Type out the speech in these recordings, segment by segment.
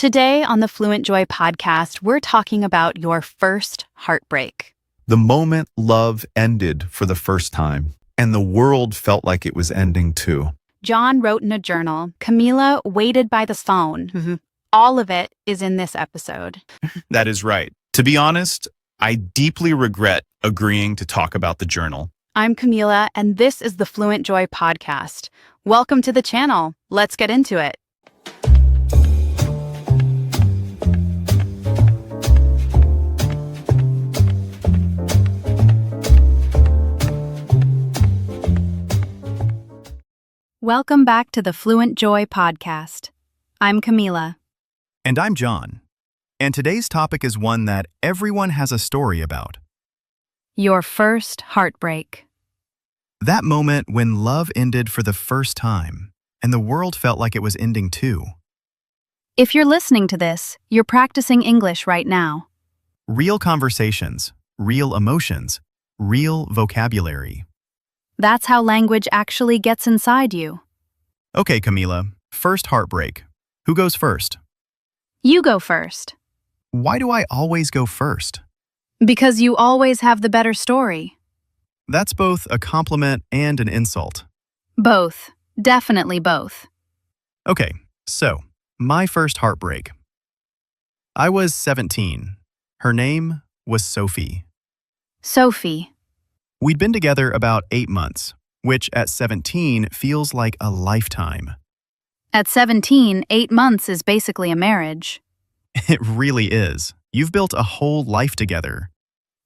Today on the FluentJoy Podcast, we're talking about your first heartbreak. The moment love ended for the first time, and the world felt like it was ending too. John wrote in a journal. Camila waited by the phone. All of it is in this episode. That is right. To be honest, I deeply regret agreeing to talk about the journal. I'm Camila, and this is the FluentJoy Podcast. Welcome to the channel. Let's get into it. Welcome back to the FluentJoy Podcast. I'm Camila. And I'm John. And today's topic is one that everyone has a story about. Your first heartbreak. That moment when love ended for the first time, and the world felt like it was ending too. If you're listening to this, you're practicing English right now. Real conversations, real emotions, real vocabulary. That's how language actually gets inside you. Okay, Camila, first heartbreak. Who goes first? You go first. Why do I always go first? Because you always have the better story. That's both a compliment and an insult. Both. Definitely both. Okay, so, my first heartbreak. I was 17. Her name was Sophie. Sophie. We'd been together about 8 months, which at 17 feels like a lifetime. At 17, 8 months is basically a marriage. It really is. You've built a whole life together.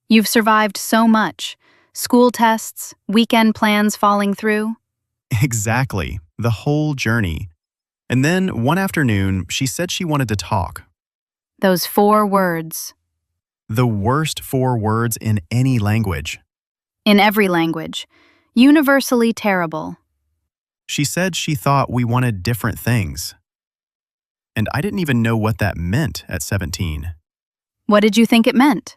You've survived so much. School tests, weekend plans falling through. Exactly, the whole journey. And then one afternoon, she said she wanted to talk. Those 4 words. The worst 4 words in any language. In every language. Universally terrible. She said she thought we wanted different things. And I didn't even know what that meant at 17. What did you think it meant?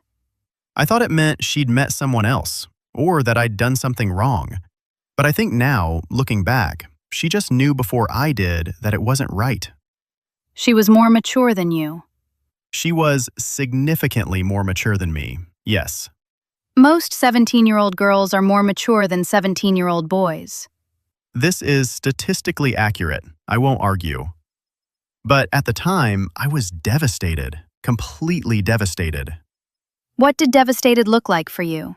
I thought it meant she'd met someone else, or that I'd done something wrong. But I think now, looking back, she just knew before I did that it wasn't right. She was more mature than you. She was significantly more mature than me, yes. Most 17-year-old girls are more mature than 17-year-old boys. This is statistically accurate, I won't argue. But at the time, I was devastated, completely devastated. What did devastated look like for you?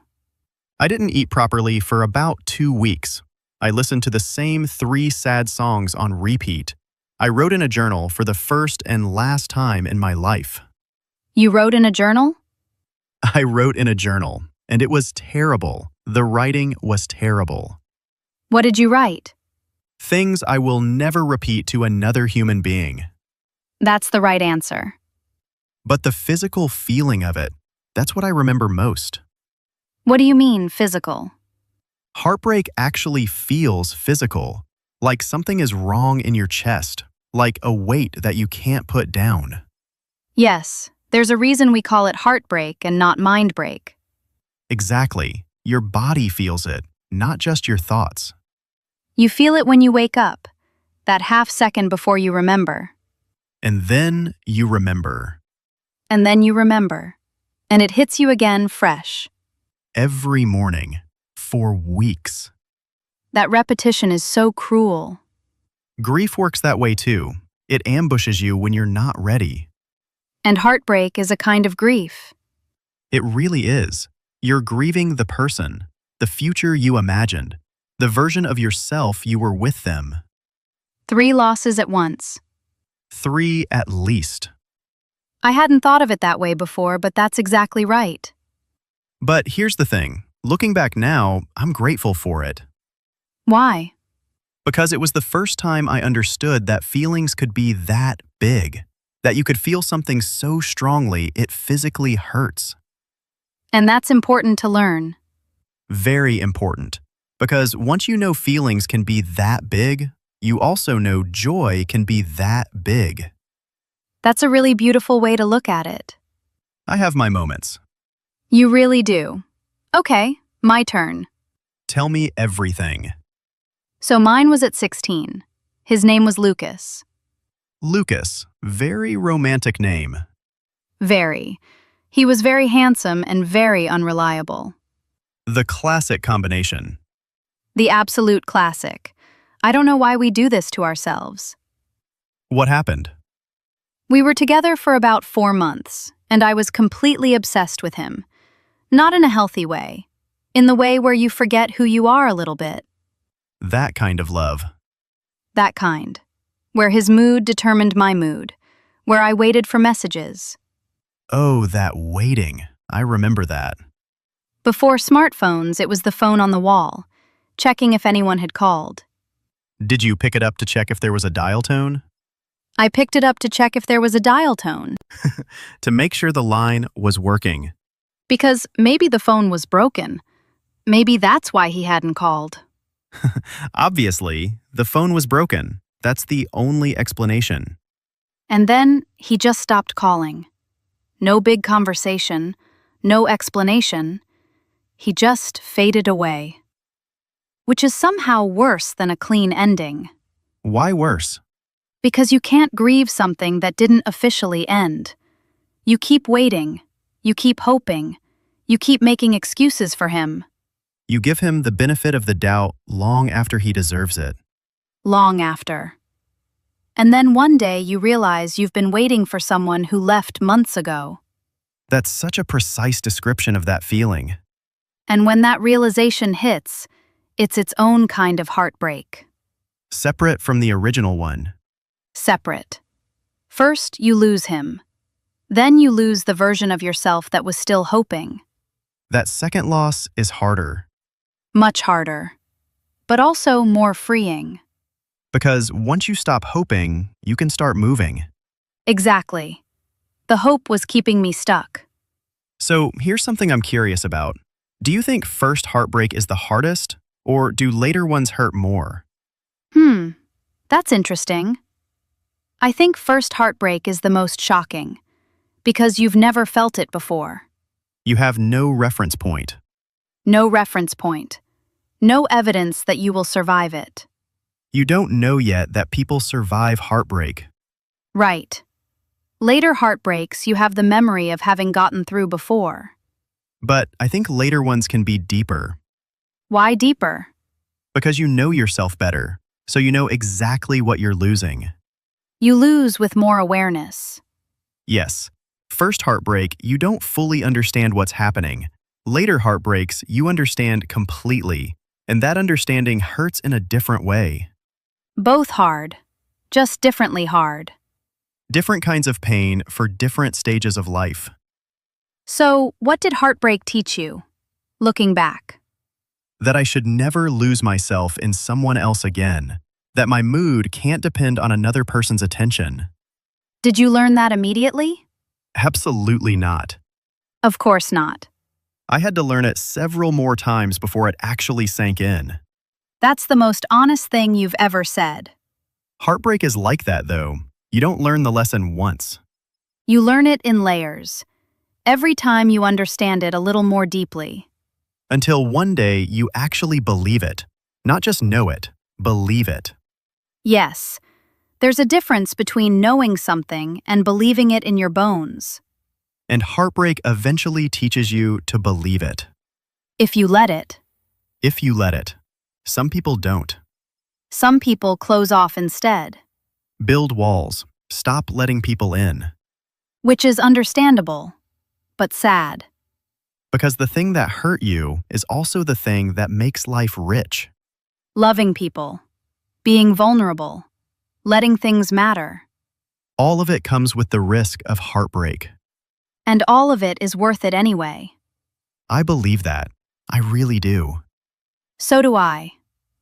I didn't eat properly for about 2 weeks. I listened to the same 3 sad songs on repeat. I wrote in a journal for the first and last time in my life. You wrote in a journal? I wrote in a journal, and it was terrible. The writing was terrible. What did you write? Things I will never repeat to another human being. That's the right answer. But the physical feeling of it, that's what I remember most. What do you mean, physical? Heartbreak actually feels physical, like something is wrong in your chest, like a weight that you can't put down. Yes, there's a reason we call it heartbreak and not mind break. Exactly. Your body feels it, not just your thoughts. You feel it when you wake up, that half second before you remember. And then you remember. And then you remember. And it hits you again fresh. Every morning, for weeks. That repetition is so cruel. Grief works that way too. It ambushes you when you're not ready. And heartbreak is a kind of grief. It really is. You're grieving the person, the future you imagined, the version of yourself you were with them. 3 losses at once. 3 at least. I hadn't thought of it that way before, but that's exactly right. But here's the thing. Looking back now, I'm grateful for it. Why? Because it was the first time I understood that feelings could be that big, that you could feel something so strongly it physically hurts. And that's important to learn. Very important. Because once you know feelings can be that big, you also know joy can be that big. That's a really beautiful way to look at it. I have my moments. You really do. Okay, my turn. Tell me everything. So mine was at 16. His name was Lucas. Lucas, very romantic name. Very. He was very handsome and very unreliable. The classic combination. The absolute classic. I don't know why we do this to ourselves. What happened? We were together for about 4 months, and I was completely obsessed with him. Not in a healthy way. In the way where you forget who you are a little bit. That kind of love. That kind. Where his mood determined my mood. Where I waited for messages. Oh, that waiting. I remember that. Before smartphones, it was the phone on the wall, checking if anyone had called. Did you pick it up to check if there was a dial tone? I picked it up to check if there was a dial tone. To make sure the line was working. Because maybe the phone was broken. Maybe that's why he hadn't called. Obviously, the phone was broken. That's the only explanation. And then he just stopped calling. No big conversation, no explanation. He just faded away. Which is somehow worse than a clean ending. Why worse? Because you can't grieve something that didn't officially end. You keep waiting. You keep hoping. You keep making excuses for him. You give him the benefit of the doubt long after he deserves it. Long after. And then one day you realize you've been waiting for someone who left months ago. That's such a precise description of that feeling. And when that realization hits, it's its own kind of heartbreak. Separate from the original one. Separate. First, you lose him. Then you lose the version of yourself that was still hoping. That second loss is harder. Much harder. But also more freeing. Because once you stop hoping, you can start moving. Exactly. The hope was keeping me stuck. So here's something I'm curious about. Do you think first heartbreak is the hardest, or do later ones hurt more? That's interesting. I think first heartbreak is the most shocking, because you've never felt it before. You have no reference point. No reference point. No evidence that you will survive it. You don't know yet that people survive heartbreak. Right. Later heartbreaks, you have the memory of having gotten through before. But I think later ones can be deeper. Why deeper? Because you know yourself better, so you know exactly what you're losing. You lose with more awareness. Yes, first heartbreak, you don't fully understand what's happening. Later heartbreaks, you understand completely, and that understanding hurts in a different way. Both hard, just differently hard. Different kinds of pain for different stages of life. So, what did heartbreak teach you, looking back? That I should never lose myself in someone else again. That my mood can't depend on another person's attention. Did you learn that immediately? Absolutely not. Of course not. I had to learn it several more times before it actually sank in. That's the most honest thing you've ever said. Heartbreak is like that, though. You don't learn the lesson once. You learn it in layers. Every time you understand it a little more deeply. Until one day you actually believe it. Not just know it, believe it. Yes, there's a difference between knowing something and believing it in your bones. And heartbreak eventually teaches you to believe it. If you let it. If you let it. Some people don't. Some people close off instead. Build walls. Stop letting people in. Which is understandable, but sad. Because the thing that hurt you is also the thing that makes life rich. Loving people. Being vulnerable. Letting things matter. All of it comes with the risk of heartbreak. And all of it is worth it anyway. I believe that. I really do. So do I.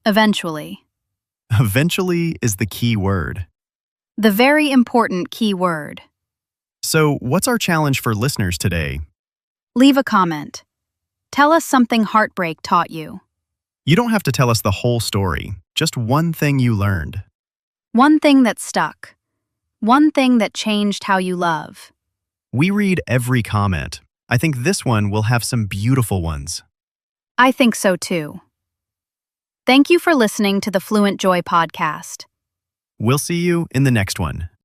Eventually. Eventually is the key word. The very important key word. So, what's our challenge for listeners today? Leave a comment. Tell us something heartbreak taught you. You don't have to tell us the whole story, just one thing you learned. One thing that stuck. One thing that changed how you love. We read every comment. I think this one will have some beautiful ones. I think so too. Thank you for listening to the FluentJoy Podcast. We'll see you in the next one.